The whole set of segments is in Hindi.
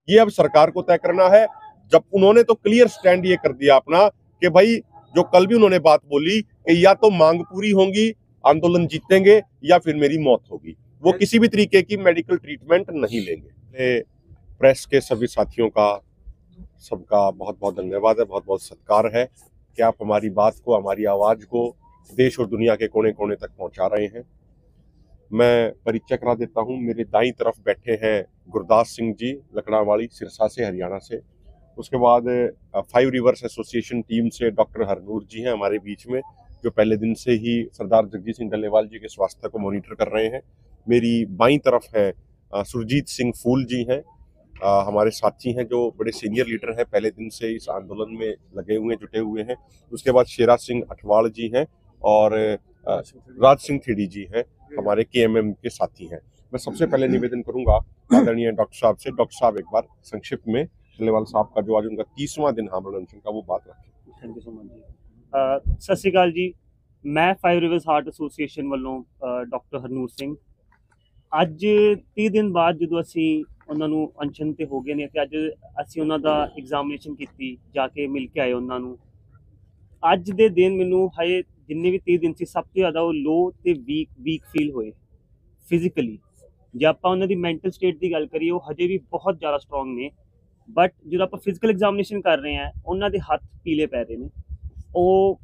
ये अब सरकार को तय करना है। जब उन्होंने तो क्लियर स्टैंड ये कर दिया अपना कि भाई जो कल भी उन्होंने बात बोली कि या तो मांग पूरी होगी, आंदोलन जीतेंगे, या फिर मेरी मौत होगी। वो किसी भी तरीके की मेडिकल ट्रीटमेंट नहीं लेंगे। प्रेस के सभी साथियों का सबका बहुत बहुत धन्यवाद है, बहुत बहुत सत्कार है कि आप हमारी बात को, हमारी आवाज को देश और दुनिया के कोने कोने तक पहुंचा रहे हैं। मैं परिचय करा देता हूं। मेरे दाईं तरफ बैठे हैं गुरदास सिंह जी, लकड़ावाली, सिरसा से, हरियाणा से। उसके बाद 5 रिवर्स एसोसिएशन टीम से डॉक्टर हरनूर जी हैं हमारे बीच में, जो पहले दिन से ही सरदार जगजीत सिंह डल्लेवाल जी के स्वास्थ्य को मॉनिटर कर रहे हैं। मेरी बाईं तरफ है सुरजीत सिंह फूल जी हैं, हमारे साथी हैं, जो बड़े सीनियर लीडर हैं, पहले दिन से इस आंदोलन में लगे हुए, जुटे हुए हैं। उसके बाद शेरा सिंह अठवाल जी हैं और राज सिंह थिड़ी जी हैं, हमारे KMM के साथी हैं। मैं सबसे पहले निवेदन करूंगा आदरणीय डॉक्टर साहब से, डॉक्टर साहब एक बार संक्षिप्त में डल्लेवाल साहब का जो आज उनका 30वां दिन आमरण अनशन का वो बात रखें। थैंक यू सो मच जी। सत श्री अकाल जी। मैं 5 रिवर्स हार्ट एसोसीएशन वालों डॉक्टर हरਨੂਰ ਸਿੰਘ ਅੱਜ 30 ਦਿਨ ਬਾਅਦ ਜਦੋਂ ਅਸੀਂ ਉਹਨਾਂ ਨੂੰ ਅਨਸ਼ਨ ਤੇ ਹੋ ਗਏ ਨੇ ਤੇ ਅੱਜ ਅਸੀਂ ਉਹਨਾਂ ਦਾ ਐਗਜ਼ਾਮੀਨੇਸ਼ਨ ਕੀਤੀ, ਜਾ ਕੇ ਮਿਲ ਕੇ ਆਏ ਉਹਨਾਂ ਨੂੰ। ਅੱਜ ਦੇ ਦਿਨ ਮੈਨੂੰ ਹਜੇ ਜਿੰਨੇ ਵੀ 30 ਦਿਨ ਸੀ ਸਭ ਤੋਂ ਜ਼ਿਆਦਾ ਉਹ ਲੋ ਤੇ ਵੀਕ ਫੀਲ ਹੋਏ ਫਿਜ਼ੀਕਲੀ। ਜੇ ਆਪਾਂ ਉਹਨਾਂ ਦੀ ਮੈਂਟਲ ਸਟੇਟ ਦੀ ਗੱਲ ਕਰੀਏ ਉਹ ਹਜੇ ਵੀ ਬਹੁਤ ਜ਼ਿਆਦਾ ਸਟਰੋਂਗ ਨੇ, ਬਟ ਜਦੋਂ ਆਪਾਂ ਫਿਜ਼ੀਕਲ ਐਗਜ਼ਾਮੀਨੇਸ਼ਨ ਕਰ ਰਹੇ ਹਾਂ ਉਹਨਾਂ ਦੇ ਹੱਥ ਪੀਲੇ ਪੈ ਰਹੇ ਨੇ। ਉਹ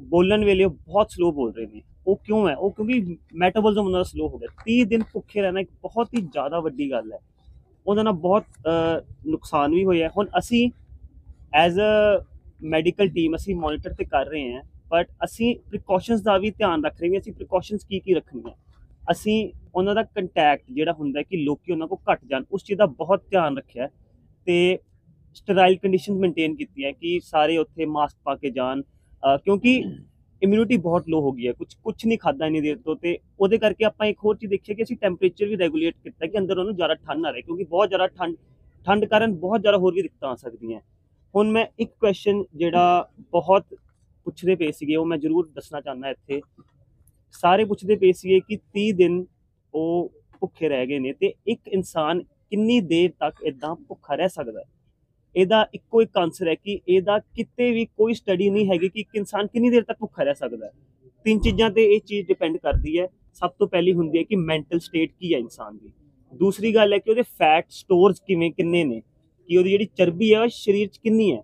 ਬੋਲਣ ਵੇਲੇ ਬਹੁਤ ਸਲੋ ਬੋਲ ਰਹੇ ਨੇ। ਉਹ ਕਿਉਂ ਹੈ? ਉਹ ਕਿਉਂਕਿ ਮੈਟਾਬੋਲਿਜ਼ਮ ਉਹਨਾਂ ਦਾ ਸਲੋ ਹੋ ਗਿਆ। 30 ਦਿਨ ਭੁੱਖੇ ਰਹਿਣਾ ਇੱਕ ਬਹੁਤ ਹੀ ਜ਼ਿਆਦਾ ਵੱਡੀ ਗੱਲ ਹੈ। ਉਹਦੇ ਨਾਲ ਬਹੁਤ ਨੁਕਸਾਨ ਵੀ ਹੋਇਆ। ਹੁਣ ਅਸੀਂ ਐਜ਼ ਅ ਮੈਡੀਕਲ ਟੀਮ ਅਸੀਂ ਮੋਨੀਟਰ ਤੇ ਕਰ ਰਹੇ ਹਾਂ, ਬਟ ਅਸੀਂ ਪ੍ਰੀਕਾਸ਼ਨਸ ਦਾ ਵੀ ਧਿਆਨ ਰੱਖ ਰਹੇ ਹਾਂ। ਅਸੀਂ ਪ੍ਰੀਕਾਸ਼ਨਸ ਕੀ ਰੱਖਣੀਆਂ। ਅਸੀਂ ਉਹਨਾਂ ਦਾ ਕੰਟੈਕਟ ਜਿਹੜਾ ਹੁੰਦਾ ਕਿ ਲੋਕੀ ਉਹਨਾਂ ਕੋਲ ਘੱਟ ਜਾਣ, ਉਸ ਚੀਜ਼ ਦਾ ਬਹੁਤ ਧਿਆਨ ਰੱਖਿਆ ਤੇ ਸਟਰਾਈਲ ਕੰਡੀਸ਼ਨਸ ਮੇਨਟੇਨ ਕੀਤੀਆਂ ਕਿ ਸਾਰੇ ਉੱਥੇ ਮਾਸਕ ਪਾ ਕੇ ਜਾਣ, ਕਿਉਂਕਿ ਇਮਿਊਨਿਟੀ ਬਹੁਤ ਲੋ ਹੋ ਗਈ ਹੈ। ਕੁਛ ਨਹੀਂ ਖਾਦਾ ਇੰਨੀ ਦੇਰ ਤੋਂ, ਤੇ ਉਹਦੇ ਕਰਕੇ ਆਪਾਂ ਇੱਕ ਹੋਰ ਚੀਜ਼ ਦੇਖੀ ਕਿ ਅਸੀਂ ਟੈਂਪਰੇਚਰ ਵੀ ਰੈਗੂਲੇਟ ਕੀਤਾ ਕਿ ਅੰਦਰ ਉਹਨੂੰ ਜ਼ਿਆਦਾ ਠੰਡ ਨਾ ਰਹੇ, ਕਿਉਂਕਿ ਬਹੁਤ ਜ਼ਿਆਦਾ ਠੰਡ ਕਾਰਨ ਬਹੁਤ ਜ਼ਿਆਦਾ ਹੋਰ ਵੀ ਦਿੱਕਤਾਂ ਆ ਸਕਦੀਆਂ। ਹੁਣ ਮੈਂ ਇੱਕ ਕੁਐਸਚਨ ਜਿਹੜਾ ਬਹੁਤ ਪੁੱਛਦੇ ਪਏ ਸੀਗੇ ਉਹ ਮੈਂ ਜ਼ਰੂਰ ਦੱਸਣਾ ਚਾਹੁੰਦਾ ਇੱਥੇ। ਸਾਰੇ ਪੁੱਛਦੇ ਪਏ ਸੀਗੇ ਕਿ 30 ਦਿਨ ਉਹ ਭੁੱਖੇ ਰਹਿ ਗਏ ਨੇ ਤੇ ਇੱਕ ਇਨਸਾਨ ਕਿੰਨੀ ਦੇਰ ਤੱਕ ਇਦਾਂ ਭੁੱਖਾ ਰਹਿ ਸਕਦਾ। ਇਹਦਾ ਇੱਕੋ ਇੱਕ ਆਨਸਰ ਹੈ ਕਿ ਇਹਦਾ ਕਿਤੇ ਵੀ ਕੋਈ ਸਟੱਡੀ ਨਹੀਂ ਹੈਗੀ ਕਿ ਇੱਕ ਇਨਸਾਨ ਕਿੰਨੀ ਦੇਰ ਤੱਕ ਭੁੱਖਾ ਰਹਿ ਸਕਦਾ। 3 ਚੀਜ਼ਾਂ ਤੇ ਇਹ ਚੀਜ਼ ਡਿਪੈਂਡ ਕਰਦੀ ਹੈ। ਸਭ ਤੋਂ ਪਹਿਲੀ ਹੁੰਦੀ ਹੈ ਕਿ ਮੈਂਟਲ ਸਟੇਟ ਕੀ ਹੈ ਇਨਸਾਨ ਦੀ। ਦੂਸਰੀ ਗੱਲ ਹੈ ਕਿ ਉਹਦੇ ਫੈਟ ਸਟੋਰਸ ਕਿੰਨੇ ਨੇ, ਕਿ ਉਹਦੀ ਜਿਹੜੀ ਚਰਬੀ ਹੈ ਉਹ ਸਰੀਰ 'ਚ ਕਿੰਨੀ ਹੈ।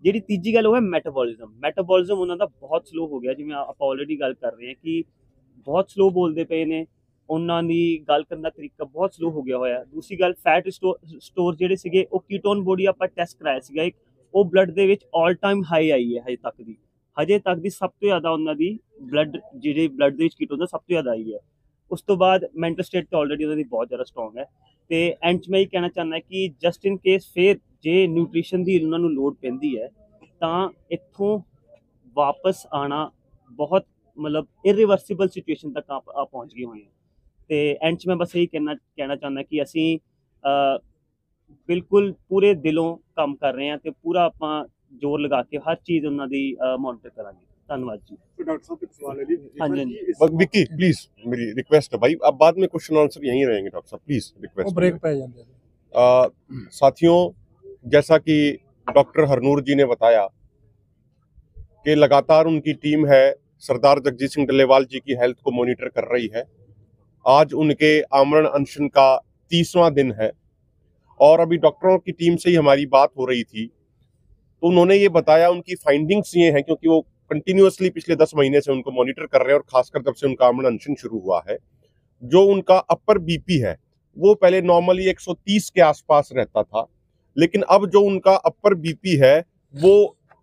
ਜਿਹੜੀ ਤੀਜੀ ਗੱਲ ਉਹ ਹੈ ਮੈਟਾਬੋਲਿਜ਼ਮ ਉਹਨਾਂ ਦਾ ਬਹੁਤ ਸਲੋ ਹੋ ਗਿਆ। ਜਿਵੇਂ ਆਪਾਂ ਆਲਰੇਡੀ ਗੱਲ ਕਰ ਰਹੇ ਹਾਂ ਕਿ ਬਹੁਤ ਸਲੋ ਬੋਲਦੇ ਪਏ ਨੇ, ਉਹਨਾਂ ਦੀ ਗੱਲ ਕਰਨ ਦਾ ਤਰੀਕਾ ਬਹੁਤ ਸਲੋ ਹੋ ਗਿਆ ਹੋਇਆ। ਦੂਸਰੀ ਗੱਲ ਫੈਟ ਸਟੋਰ ਜਿਹੜੇ ਸੀਗੇ ਉਹ ਕੀਟੋਨ ਬੋਡੀ ਆਪਾਂ ਟੈਸਟ ਕਰਾਇਆ ਸੀਗਾ ਇੱਕ, ਉਹ ਬਲੱਡ ਦੇ ਵਿੱਚ ਆਲ ਟਾਈਮ ਹਾਈ ਆਈ ਹੈ ਹਜੇ ਤੱਕ ਦੀ ਸਭ ਤੋਂ ਜ਼ਿਆਦਾ ਉਹਨਾਂ ਦੀ ਬਲੱਡ ਦੇ ਵਿੱਚ ਕੀਟੋਨ ਦਾ ਸਭ ਤੋਂ ਜ਼ਿਆਦਾ ਆਈ ਹੈ। ਉਸ ਤੋਂ ਬਾਅਦ ਮੈਂਟਲ ਸਟੇਟ ਤਾਂ ਆਲਰੇਡੀ ਉਹਨਾਂ ਦੀ ਬਹੁਤ ਜ਼ਿਆਦਾ ਸਟਰੋਂਗ ਹੈ। ਤੇ ਐਂਡ 'ਚ ਮੈਂ ਇਹ ਕਹਿਣਾ ਚਾਹੁੰਦਾ ਕਿ ਜਸਟ ਇਨ ਕੇਸ ਫਿਰ ਜੇ ਨਿਊਟ੍ਰੀਸ਼ਨ ਦੀ ਉਹਨਾਂ ਨੂੰ ਲੋੜ ਪੈਂਦੀ ਹੈ ਤਾਂ ਇੱਥੋਂ ਵਾਪਸ ਆਉਣਾ ਬਹੁਤ ਮਤਲਬ ਇਰਰਿਵਰਸੀਬਲ ਸਿਚੁਏਸ਼ਨ ਤੱਕ ਆ ਪਹੁੰਚ ਗਏ ਹੋਏ ਹਾਂ। ਤੇ ਐਂਡ 'ਚ ਮੈਂ ਬਸ ਇਹੀ ਕਹਿਣਾ ਚਾਹੁੰਦਾ ਕਿ ਅਸੀਂ ਬਿਲਕੁਲ ਪੂਰੇ ਦਿਲੋਂ ਕੰਮ ਕਰ ਰਹੇ हैं तो पूरा ਆਪਾਂ जोर लगा के हर चीज़ ਉਹਨਾਂ ਦੀ मॉनिटर करांगे। धन्यवाद जी। तो डॉक्टर साहब एक सवाल है जी। हाँ जी विक्की प्लीज मेरी रिक्वेस्ट है भाई, अब बाद में क्वेश्चन आंसर यहीं रहेंगे। डॉक्टर साहब प्लीज रिक्वेस्ट। ब्रेक पे जाते हैं। साथियों, जैसा कि डॉक्टर हरनूर जी ने बताया कि लगातार उनकी टीम है सरदार जगजीत सिंह डल्लेवाल जी की हेल्थ को मॉनिटर कर रही है। आज उनके आमरण अनशन का 30वां दिन है और अभी डॉक्टरों की टीम से ही हमारी बात हो रही थी तो उन्होंने ये बताया, उनकी फाइंडिंग्स ये हैं, क्योंकि वो कंटिन्यूअसली पिछले 10 महीने से उनको मॉनिटर कर रहे हैं और खासकर जब से उनका आमरण अनशन शुरू हुआ है, जो उनका अपर बीपी है वो पहले नॉर्मली 130 के आसपास रहता था, लेकिन अब जो उनका अपर बीपी है वो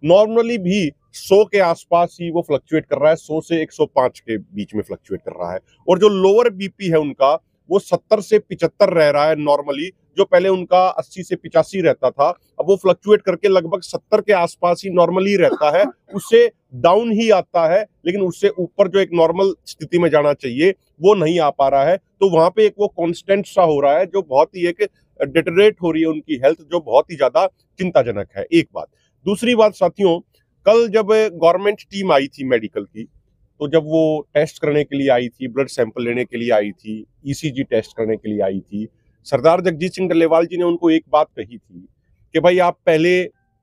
नॉर्मली भी 100 के आसपास ही वो फ्लक्चुएट कर रहा है, 100 से 105 के बीच में फ्लक्चुएट कर रहा है। और जो लोअर बीपी है उनका वो 70 से 75 रह रहा है नॉर्मली, जो पहले उनका 80 से 85 रहता था, अब वो फ्लक्चुएट करके लगभग 70 के आसपास ही नॉर्मली रहता है। उससे डाउन ही आता है, लेकिन उससे ऊपर जो एक नॉर्मल स्थिति में जाना चाहिए वो नहीं आ पा रहा है। तो वहां पे एक वो कांस्टेंट सा हो रहा है, जो बहुत ही एक डिटेरियोरेट हो रही है उनकी हेल्थ, जो बहुत ही ज्यादा चिंताजनक है। एक बात। दूसरी बात साथियों, कल जब गवर्नमेंट टीम आई थी मेडिकल की, तो जब वो टेस्ट करने के लिए आई थी, ब्लड सैंपल लेने के लिए आई थी, ECG टेस्ट करने के लिए आई थी, सरदार जगजीत सिंह डल्लेवाल जी ने उनको एक बात कही थी कि भाई आप पहले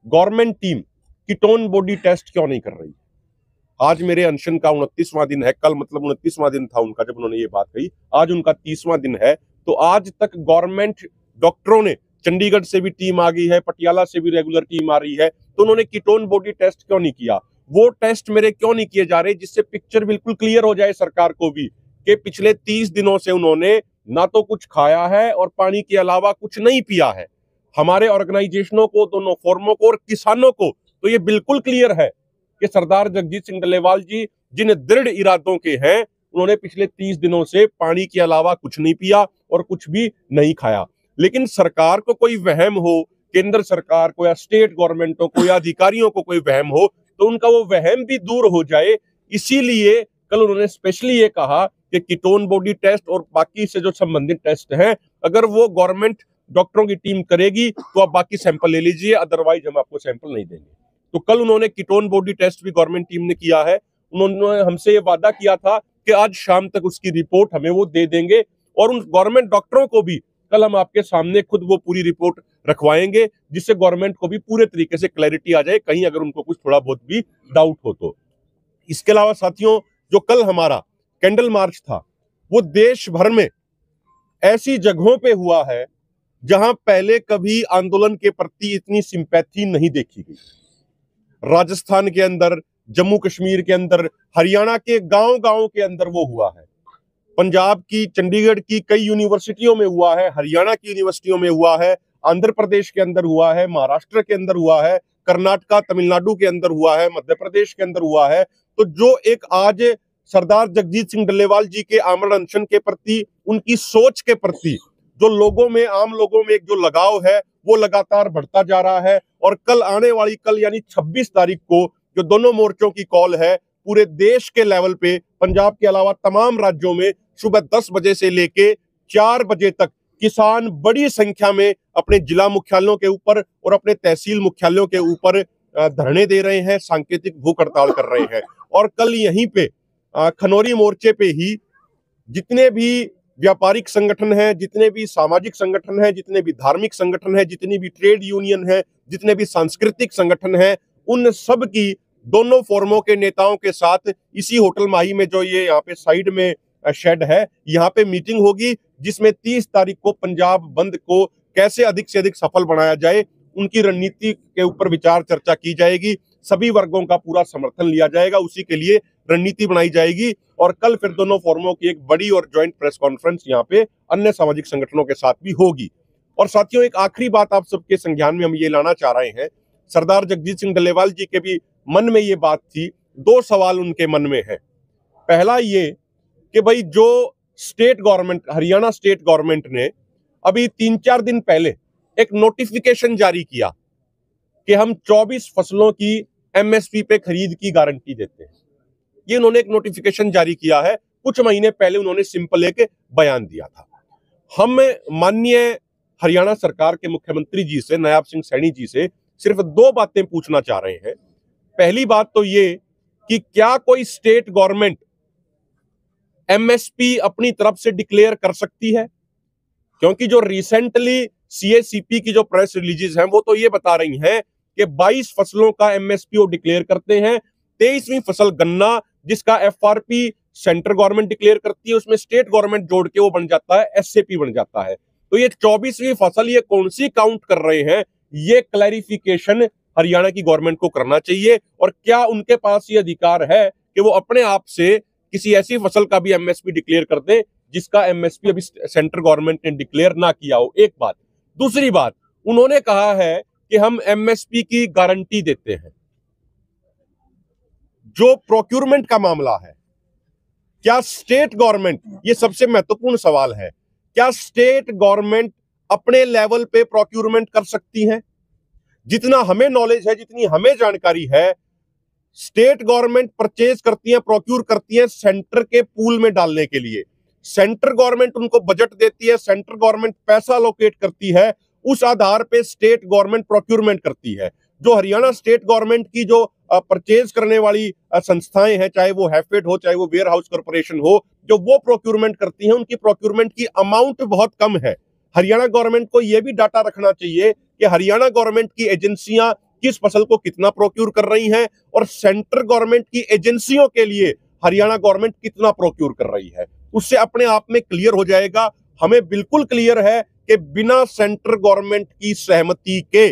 government team ketone body test क्यों नहीं कर रही। आज मेरे अनशन का 29वां दिन है, कल मतलब 29वां दिन था उनका जब उन्होंने ये बात कही, आज उनका 30वां दिन है। तो आज तक गवर्नमेंट डॉक्टरों ने, चंडीगढ़ से भी टीम आ गई है, पटियाला से भी रेगुलर टीम आ रही है, तो उन्होंने कीटोन बॉडी टेस्ट क्यों नहीं किया। वो टेस्ट मेरे क्यों नहीं किए जा रहे जिससे पिक्चर बिल्कुल क्लियर हो जाए सरकार को भी कि पिछले 30 दिनों से उन्होंने ना तो कुछ खाया है और पानी के अलावा कुछ नहीं पिया है। हमारे ऑर्गेनाइजेशनों को, दोनों फोरमों को और किसानों को तो ये बिल्कुल क्लियर है कि सरदार जगजीत सिंह डल्लेवाल जी जिन दृढ़ इरादों के हैं, उन्होंने पिछले 30 दिनों से पानी के अलावा कुछ नहीं पिया और कुछ भी नहीं खाया। लेकिन सरकार को कोई वहम हो, केंद्र सरकार को या स्टेट गवर्नमेंटों को या अधिकारियों को कोई वहम हो, तो उनका वो वहम भी दूर हो जाए। इसीलिए कल उन्होंने स्पेशली ये कहा कि कीटोन बॉडी टेस्ट और बाकी से जो संबंधित टेस्ट हैं, अगर वो गवर्नमेंट डॉक्टरों की टीम करेगी तो आप बाकी सैंपल ले लीजिए, अदरवाइज हम आपको सैंपल नहीं देंगे। तो कल उन्होंने कीटोन बॉडी टेस्ट भी गवर्नमेंट टीम ने किया है। उन्होंने हमसे ये वादा किया था कि आज शाम तक उसकी रिपोर्ट हमें वो दे देंगे और उन गवर्नमेंट डॉक्टरों को भी कल हम आपके सामने खुद वो पूरी रिपोर्ट रखवाएंगे, जिससे गवर्नमेंट को भी पूरे तरीके से क्लैरिटी आ जाए, कहीं अगर उनको कुछ थोड़ा बहुत भी डाउट हो तो। इसके अलावा साथियों, जो कल हमारा कैंडल मार्च था, वो देश भर में ऐसी जगहों पे हुआ है जहां पहले कभी आंदोलन के प्रति इतनी सिंपैथी नहीं देखी गई। राजस्थान के अंदर, जम्मू कश्मीर के अंदर, हरियाणा के गांव-गांव के अंदर वो हुआ है। पंजाब की, चंडीगढ़ की कई यूनिवर्सिटियों में हुआ है, हरियाणा की यूनिवर्सिटियों में हुआ है, आंध्र प्रदेश के अंदर हुआ है, महाराष्ट्र के अंदर हुआ है, कर्नाटका, तमिलनाडु के अंदर हुआ है, मध्य प्रदेश के अंदर हुआ है। तो जो एक आज सरदार जगजीत सिंह डल्लेवाल जी के आमरण अनशन के प्रति, उनकी सोच के प्रति जो लोगों में, आम लोगों में एक जो लगाव है, वो लगातार बढ़ता जा रहा है। और कल आने वाली, कल यानी 26 तारीख को जो दोनों मोर्चों की कॉल है, पूरे देश के लेवल पे, पंजाब के अलावा तमाम राज्यों में सुबह 10 बजे से लेके 4 बजे तक किसान बड़ी संख्या में अपने जिला मुख्यालयों के ऊपर और अपने तहसील मुख्यालयों के ऊपर धरने दे रहे हैं, सांकेतिक भूख हड़ताल कर रहे हैं। और कल यहीं पे खनौरी मोर्चे पे ही जितने भी व्यापारिक संगठन हैं, जितने भी सामाजिक संगठन हैं, जितने भी धार्मिक संगठन हैं, जितनी भी ट्रेड यूनियन है, जितने भी सांस्कृतिक संगठन हैं, उन सब की दोनों फोरमों के नेताओं के साथ इसी होटल माही में, जो ये यहाँ पे साइड में शेड है, यहाँ पे मीटिंग होगी, जिसमें 30 तारीख को पंजाब बंद को कैसे अधिक से अधिक सफल बनाया जाए, उनकी रणनीति के ऊपर विचार चर्चा की जाएगी। सभी वर्गों का पूरा समर्थन लिया जाएगा, उसी के लिए रणनीति बनाई जाएगी। और कल फिर दोनों फोरमों की एक बड़ी और ज्वाइंट प्रेस कॉन्फ्रेंस यहाँ पे अन्य सामाजिक संगठनों के साथ भी होगी। और साथियों, एक आखिरी बात आप सबके संज्ञान में हम ये लाना चाह रहे हैं। सरदार जगजीत सिंह डल्लेवाल जी के भी मन में ये बात थी, 2 सवाल उनके मन में है। पहला ये कि भाई जो state government, Haryana state government ने अभी 3-4 दिन पहले एक नोटिफिकेशन जारी किया कि हम 24 फसलों की एमएसपी पे खरीद की गारंटी देते हैं। ये उन्होंने एक नोटिफिकेशन जारी किया है। कुछ महीने पहले उन्होंने सिंपल एक बयान दिया था। हम माननीय हरियाणा सरकार के मुख्यमंत्री जी से, नायब सिंह सैनी जी से सिर्फ 2 बातें पूछना चाह रहे हैं। पहली बात तो ये कि क्या कोई स्टेट गवर्नमेंट एमएसपी अपनी तरफ से डिक्लेयर कर सकती है? क्योंकि जो रिसेंटली सीएसीपी की जो प्रेस रिलीजेस हैं, वो तो ये बता रही हैं कि 22 फसलों का एमएसपी वो डिक्लेयर करते हैं। 23वीं फसल गन्ना, जिसका एफआरपी सेंट्रल गवर्नमेंट डिक्लेयर करती है, उसमें स्टेट गवर्नमेंट जोड़ के वो बन जाता है, एसएपी बन जाता है। तो ये 24वीं फसल ये कौन सी काउंट कर रहे हैं, ये क्लैरिफिकेशन हरियाणा की गवर्नमेंट को करना चाहिए। और क्या उनके पास ये अधिकार है कि वो अपने आप से किसी ऐसी फसल का भी एमएसपी डिक्लेयर कर दे जिसका एमएसपी अभी सेंट्रल गवर्नमेंट ने डिक्लेयर ना किया हो? एक बात। दूसरी बात, उन्होंने कहा है कि हम एमएसपी की गारंटी देते हैं। जो प्रोक्यूरमेंट का मामला है, क्या स्टेट गवर्नमेंट, ये सबसे महत्वपूर्ण सवाल है, क्या स्टेट गवर्नमेंट अपने लेवल पे प्रोक्यूरमेंट कर सकती है? जितना हमें नॉलेज है, जितनी हमें जानकारी है, स्टेट गवर्नमेंट परचेज करती है, प्रोक्यूर करती है सेंटर के पूल में डालने के लिए। सेंट्रल गवर्नमेंट उनको बजट देती है, सेंट्रल गवर्नमेंट पैसा लोकेट करती है, उस आधार पे स्टेट गवर्नमेंट प्रोक्यूरमेंट करती है। जो हरियाणा स्टेट गवर्नमेंट की जो परचेज करने वाली संस्थाएं हैं, चाहे वो हैफेड हो, चाहे वो वेयर हाउस कॉर्पोरेशन हो, जो वो प्रोक्यूरमेंट करती हैं, उनकी प्रोक्यूरमेंट की अमाउंट बहुत कम है। हरियाणा गवर्नमेंट को यह भी डाटा रखना चाहिए कि हरियाणा गवर्नमेंट की एजेंसियां किस फसल को कितना प्रोक्यूर कर रही हैं और सेंट्रल गवर्नमेंट की एजेंसियों के लिए हरियाणा गवर्नमेंट कितना प्रोक्यूर कर रही है। उससे अपने आप में क्लियर हो जाएगा। हमें बिल्कुल क्लियर है कि बिना सेंट्रल गवर्नमेंट की सहमति के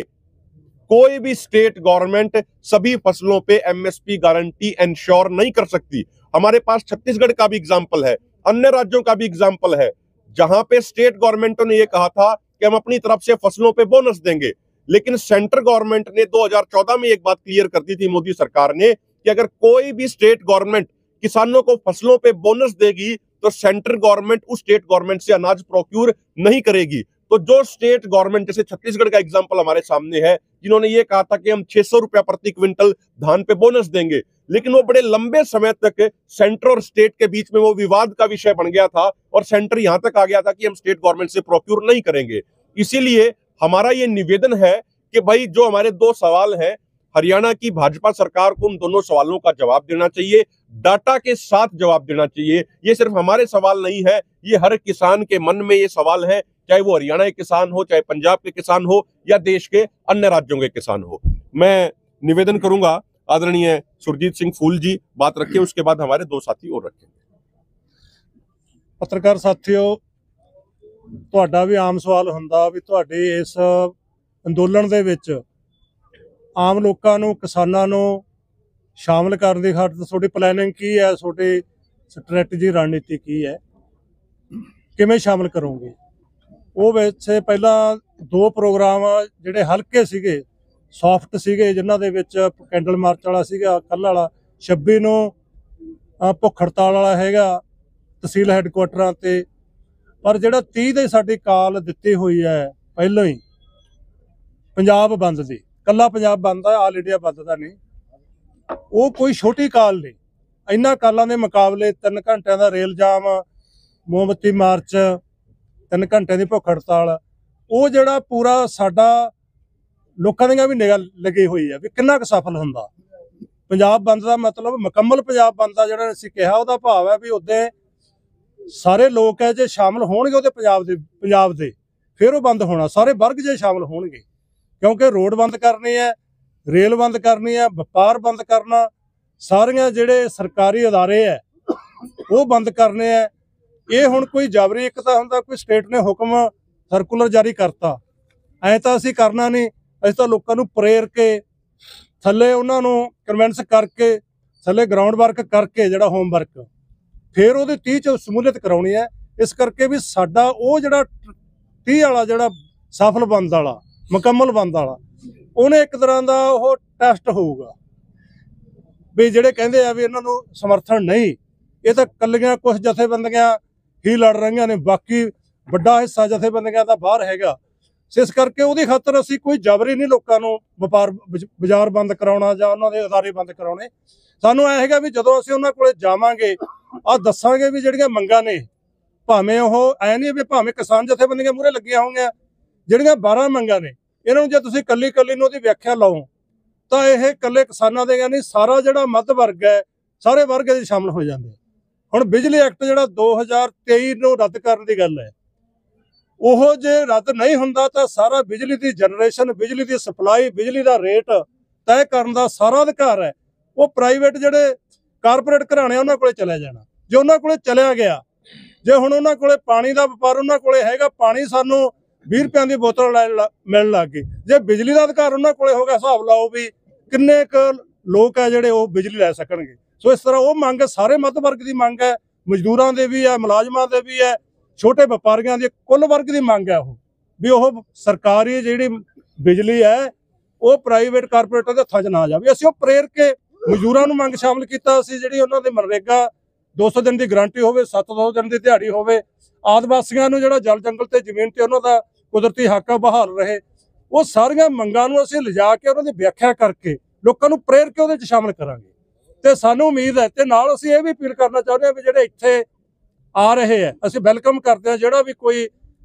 कोई भी स्टेट गवर्नमेंट सभी फसलों पे एमएसपी गारंटी इंश्योर नहीं कर सकती। हमारे पास छत्तीसगढ़ का भी एग्जाम्पल है, अन्य राज्यों का भी एग्जाम्पल है, जहां पे स्टेट गवर्नमेंटों ने यह कहा था कि हम अपनी तरफ से फसलों पे बोनस देंगे, लेकिन सेंट्रल गवर्नमेंट ने 2014 में एक बात क्लियर कर दी थी मोदी सरकार ने कि अगर कोई भी स्टेट गवर्नमेंट किसानों को फसलों पे बोनस देगी तो सेंट्रल गवर्नमेंट उस स्टेट गवर्नमेंट से अनाज प्रोक्यूर नहीं करेगी। तो जो स्टेट गवर्नमेंट, जैसे छत्तीसगढ़ का एग्जांपल हमारे सामने है, जिन्होंने ये कहा था कि हम 600 रुपया प्रति क्विंटल धान पे बोनस देंगे, लेकिन वो बड़े लंबे समय तक सेंटर और स्टेट के बीच में वो विवाद का विषय बन गया था और सेंटर यहां तक आ गया था कि हम स्टेट गवर्नमेंट से प्रोक्यूर नहीं करेंगे। इसीलिए हमारा ये निवेदन है कि भाई जो हमारे दो सवाल हैं, हरियाणा की भाजपा सरकार को उन दोनों सवालों का जवाब देना चाहिए, डाटा के साथ जवाब देना चाहिए। ये सिर्फ हमारे सवाल नहीं है, ये हर किसान के मन में ये सवाल है, चाहे वो हरियाणा के किसान हो, चाहे पंजाब के किसान हो या देश के अन्य राज्यों के किसान हो। मैं निवेदन करूंगा आदरणीय सुरजीत सिंह फूल जी बात रखें, उसके बाद हमारे दो साथी और रखें। पत्रकार साथियों, ਤੁਹਾਡਾ ਵੀ ਆਮ ਸਵਾਲ ਹੁੰਦਾ ਵੀ ਤੁਹਾਡੇ ਇਸ ਅੰਦੋਲਨ ਦੇ ਵਿੱਚ ਆਮ ਲੋਕਾਂ ਨੂੰ, ਕਿਸਾਨਾਂ ਨੂੰ ਸ਼ਾਮਲ ਕਰਨ ਦੀ ਖਾਤਰ ਤੁਹਾਡੀ ਪਲੈਨਿੰਗ ਕੀ ਹੈ, ਤੁਹਾਡੀ ਸਟ੍ਰੈਟਜੀ ਰਣਨੀਤੀ ਕੀ ਹੈ, ਕਿਵੇਂ ਸ਼ਾਮਲ ਕਰੋਗੇ? ਉਹ ਵਿੱਚ ਪਹਿਲਾਂ ਦੋ ਪ੍ਰੋਗਰਾਮ ਜਿਹੜੇ ਹਲਕੇ ਸੀਗੇ, ਸੌਫਟ ਸੀਗੇ, ਜਿਨ੍ਹਾਂ ਦੇ ਵਿੱਚ ਕੈਂਡਲ ਮਾਰਚ ਵਾਲਾ ਸੀਗਾ ਕੱਲ੍ਹ ਵਾਲਾ, 26 ਨੂੰ ਭੁੱਖ ਹੜਤਾਲ ਵਾਲਾ ਹੈਗਾ ਤਹਿਸੀਲ ਹੈੱਡਕੁਆਟਰਾਂ ਤੇ, ਪਰ ਜਿਹੜਾ 30 ਦੇ ਸਾਡੀ ਕਾਲ ਦਿੱਤੀ ਹੋਈ ਹੈ ਪਹਿਲਾਂ ਹੀ ਪੰਜਾਬ ਬੰਦ ਦੀ, ਕੱਲਾ ਪੰਜਾਬ ਬੰਦ ਦਾ, ਆਲ ਇੰਡੀਆ ਬੰਦ ਦਾ ਨਹੀਂ, ਉਹ ਕੋਈ ਛੋਟੀ ਕਾਲ ਨਹੀਂ। ਇਹਨਾਂ ਕਾਲਾਂ ਦੇ ਮੁਕਾਬਲੇ 3 ਘੰਟਿਆਂ ਦਾ ਰੇਲ ਜਾਮ, ਮੋਮਬੱਤੀ ਮਾਰਚ, 3 ਘੰਟਿਆਂ ਦੀ ਭੁੱਖ ਹੜਤਾਲ, ਉਹ ਜਿਹੜਾ ਪੂਰਾ ਸਾਡਾ ਲੋਕਾਂ ਦੀਆਂ ਵੀ ਨਿਗਾਹ ਲੱਗੀ ਹੋਈ ਹੈ ਵੀ ਕਿੰਨਾ ਕੁ ਸਫਲ ਹੁੰਦਾ। ਪੰਜਾਬ ਬੰਦ ਦਾ ਮਤਲਬ ਮੁਕੰਮਲ ਪੰਜਾਬ ਬੰਦ ਦਾ ਜਿਹੜਾ ਅਸੀਂ ਕਿਹਾ, ਉਹਦਾ ਭਾਵ ਹੈ ਵੀ ਉੱਦੇ ਸਾਰੇ ਲੋਕ ਹੈ ਜੇ ਸ਼ਾਮਲ ਹੋਣਗੇ ਉਹਦੇ ਪੰਜਾਬ ਦੇ ਫਿਰ ਉਹ ਬੰਦ ਹੋਣਾ, ਸਾਰੇ ਵਰਗ ਜੇ ਸ਼ਾਮਲ ਹੋਣਗੇ, ਕਿਉਂਕਿ ਰੋਡ ਬੰਦ ਕਰਨੀ ਹੈ, ਰੇਲ ਬੰਦ ਕਰਨੀ ਹੈ, ਵਪਾਰ ਬੰਦ ਕਰਨਾ, ਸਾਰੀਆਂ ਜਿਹੜੇ ਸਰਕਾਰੀ ਅਦਾਰੇ ਹੈ ਉਹ ਬੰਦ ਕਰਨੇ ਹੈ। ਇਹ ਹੁਣ ਕੋਈ ਜਬਰੀ, ਇੱਕ ਤਾਂ ਹੁੰਦਾ ਕੋਈ ਸਟੇਟ ਨੇ ਹੁਕਮ ਸਰਕੂਲਰ ਜਾਰੀ ਕਰਤਾ, ਐਂ ਤਾਂ ਅਸੀਂ ਕਰਨਾ ਨਹੀਂ, ਅਸੀਂ ਤਾਂ ਲੋਕਾਂ ਨੂੰ ਪ੍ਰੇਰ ਕੇ ਥੱਲੇ ਉਹਨਾਂ ਨੂੰ ਕਨਵਿੰਸ ਕਰਕੇ ਥੱਲੇ ਗਰਾਊਂਡ ਵਰਕ ਕਰਕੇ ਜਿਹੜਾ ਹੋਮ ਵਰਕ ਫਿਰ ਉਹਦੇ 30 ਚ ਸਮੂਲੀਅਤ ਕਰਾਉਣੀ ਹੈ। ਇਸ ਕਰਕੇ ਵੀ ਸਾਡਾ ਉਹ ਜਿਹੜਾ 30 ਵਾਲਾ ਜਿਹੜਾ ਸਫਲ ਬੰਦ ਵਾਲਾ, ਮੁਕੰਮਲ ਬੰਦ ਵਾਲਾ, ਉਹਨੇ ਇੱਕ ਤਰ੍ਹਾਂ ਦਾ ਉਹ ਟੈਸਟ ਹੋਊਗਾ ਵੀ ਜਿਹੜੇ ਕਹਿੰਦੇ ਆ ਵੀ ਇਹਨਾਂ ਨੂੰ ਸਮਰਥਨ ਨਹੀਂ, ਇਹ ਤਾਂ ਕੱਲੀਆਂ ਕੁਝ ਜਥੇਬੰਦੀਆਂ ਹੀ ਲੜ ਰਹੀਆਂ ਨੇ, ਬਾਕੀ ਵੱਡਾ ਹਿੱਸਾ ਜਥੇਬੰਦੀਆਂ ਦਾ ਬਾਹਰ ਹੈਗਾ। ਇਸ ਕਰਕੇ ਉਹਦੀ ਖਾਤਰ ਅਸੀਂ ਕੋਈ ਜਬਰੀ ਨਹੀਂ ਲੋਕਾਂ ਨੂੰ ਬਾਜ਼ਾਰ ਬੰਦ ਕਰਾਉਣਾ ਜਾਂ ਉਹਨਾਂ ਦੇ ਅਦਾਰੇ ਬੰਦ ਕਰਾਉਣੇ। ਸਾਨੂੰ ਇਹ ਹੈਗਾ ਵੀ ਜਦੋਂ ਅਸੀਂ ਉਹਨਾਂ ਕੋਲੇ ਜਾਵਾਂਗੇ ਆਹ ਦੱਸਾਂਗੇ ਵੀ ਜਿਹੜੀਆਂ ਮੰਗਾਂ ਨੇ, ਭਾਵੇਂ ਉਹ ਐ ਨਹੀਂ ਵੀ ਭਾਵੇਂ ਕਿਸਾਨ ਜਥੇਬੰਦੀਆਂ ਮੂਹਰੇ ਲੱਗੀਆਂ ਹੋਣਗੀਆਂ, ਜਿਹੜੀਆਂ 12 ਮੰਗਾਂ ਨੇ ਇਹਨਾਂ ਨੂੰ ਜੇ ਤੁਸੀਂ ਕੱਲੀ ਨੂੰ ਉਹਦੀ ਵਿਆਖਿਆ ਲਾਓ ਤਾਂ ਇਹ ਇਕੱਲੇ ਕਿਸਾਨਾਂ ਦੇ ਨਹੀਂ, ਸਾਰਾ ਜਿਹੜਾ ਮੱਧ ਵਰਗ ਹੈ ਸਾਰੇ ਵਰਗ ਇਹਦੇ ਸ਼ਾਮਲ ਹੋ ਜਾਂਦੇ। ਹੁਣ ਬਿਜਲੀ ਐਕਟ ਜਿਹੜਾ 2023 ਨੂੰ ਰੱਦ ਕਰਨ ਦੀ ਗੱਲ ਹੈ, ਉਹ ਜੇ ਰੱਦ ਨਹੀਂ ਹੁੰਦਾ ਤਾਂ ਸਾਰਾ ਬਿਜਲੀ ਦੀ ਜਨਰੇਸ਼ਨ, ਬਿਜਲੀ ਦੀ ਸਪਲਾਈ, ਬਿਜਲੀ ਦਾ ਰੇਟ ਤੈਅ ਕਰਨ ਦਾ ਸਾਰਾ ਅਧਿਕਾਰ ਹੈ ਉਹ ਪ੍ਰਾਈਵੇਟ ਜਿਹੜੇ ਕਾਰਪੋਰੇਟ ਘਰਾਣੇ ਉਹਨਾਂ ਕੋਲੇ ਚਲਿਆ ਜਾਣਾ। ਜੇ ਉਹਨਾਂ ਕੋਲੇ ਚਲਿਆ ਗਿਆ, ਜੇ ਹੁਣ ਉਹਨਾਂ ਕੋਲੇ ਪਾਣੀ ਦਾ ਵਪਾਰ ਉਹਨਾਂ ਕੋਲੇ ਹੈਗਾ, ਪਾਣੀ ਸਾਨੂੰ 20 ਰੁਪਏ ਦੀ ਬੋਤਲ ਮਿਲਣ ਲੱਗ ਗਈ, ਜੇ ਬਿਜਲੀ ਦਾ ਅਧਿਕਾਰ ਉਹਨਾਂ ਕੋਲੇ ਹੋ ਗਿਆ, ਹਿਸਾਬ ਲਾਓ ਵੀ ਕਿੰਨੇ ਕੁ ਲੋਕ ਹੈ ਜਿਹੜੇ ਉਹ ਬਿਜਲੀ ਲੈ ਸਕਣਗੇ। ਸੋ ਇਸ ਤਰ੍ਹਾਂ ਉਹ ਮੰਗ ਸਾਰੇ ਮੱਧ ਵਰਗ ਦੀ ਮੰਗ ਹੈ, ਮਜ਼ਦੂਰਾਂ ਦੇ ਵੀ ਹੈ, ਮੁਲਾਜ਼ਮਾਂ ਦੇ ਵੀ ਹੈ, ਛੋਟੇ ਵਪਾਰੀਆਂ ਦੀ, ਕੁੱਲ ਵਰਗ ਦੀ ਮੰਗ ਹੈ ਉਹ ਵੀ ਉਹ ਸਰਕਾਰੀ ਜਿਹੜੀ ਬਿਜਲੀ ਹੈ ਉਹ ਪ੍ਰਾਈਵੇਟ ਕਾਰਪੋਰੇਟਾਂ ਦੇ ਹੱਥਾਂ 'ਚ ਨਾ ਜਾਵੇ। ਅਸੀਂ ਉਹ ਪ੍ਰੇਰ ਕੇ ਮਜ਼ਦੂਰਾਂ ਨੂੰ ਮੰਗ ਸ਼ਾਮਲ ਕੀਤਾ ਸੀ, ਜਿਹੜੀ ਉਹਨਾਂ ਦੇ ਮਨਰੇਗਾ 200 ਦਿਨ ਦੀ ਗਰੰਟੀ ਹੋਵੇ, 700 ਦਿਨ ਦੀ ਦਿਹਾੜੀ ਹੋਵੇ, ਆਦਿਵਾਸੀਆਂ ਨੂੰ ਜਿਹੜਾ ਜਲ ਜੰਗਲ ਤੇ ਜ਼ਮੀਨ ਤੇ ਉਹਨਾਂ ਦਾ ਕੁਦਰਤੀ ਹੱਕ ਬਹਾਲ ਰਹੇ। ਉਹ ਸਾਰੀਆਂ ਮੰਗਾਂ ਨੂੰ ਅਸੀਂ ਲਿਜਾ ਕੇ ਉਹਨਾਂ ਦੀ ਵਿਆਖਿਆ ਕਰਕੇ ਲੋਕਾਂ ਨੂੰ ਪ੍ਰੇਰ ਕੇ ਉਹਦੇ 'ਚ ਸ਼ਾਮਲ ਕਰਾਂਗੇ। ਤੇ ਸਾਨੂੰ ਉਮੀਦ ਹੈ, ਤੇ ਨਾਲ ਅਸੀਂ ਇਹ ਵੀ ਅਪੀਲ ਕਰਨਾ ਚਾਹੁੰਦੇ ਹਾਂ ਵੀ ਜਿਹੜੇ ਇੱਥੇ ਆ ਰਹੇ ਹੈ ਅਸੀਂ ਵੈਲਕਮ ਕਰਦੇ ਹਾਂ। ਜਿਹੜਾ ਵੀ ਕੋਈ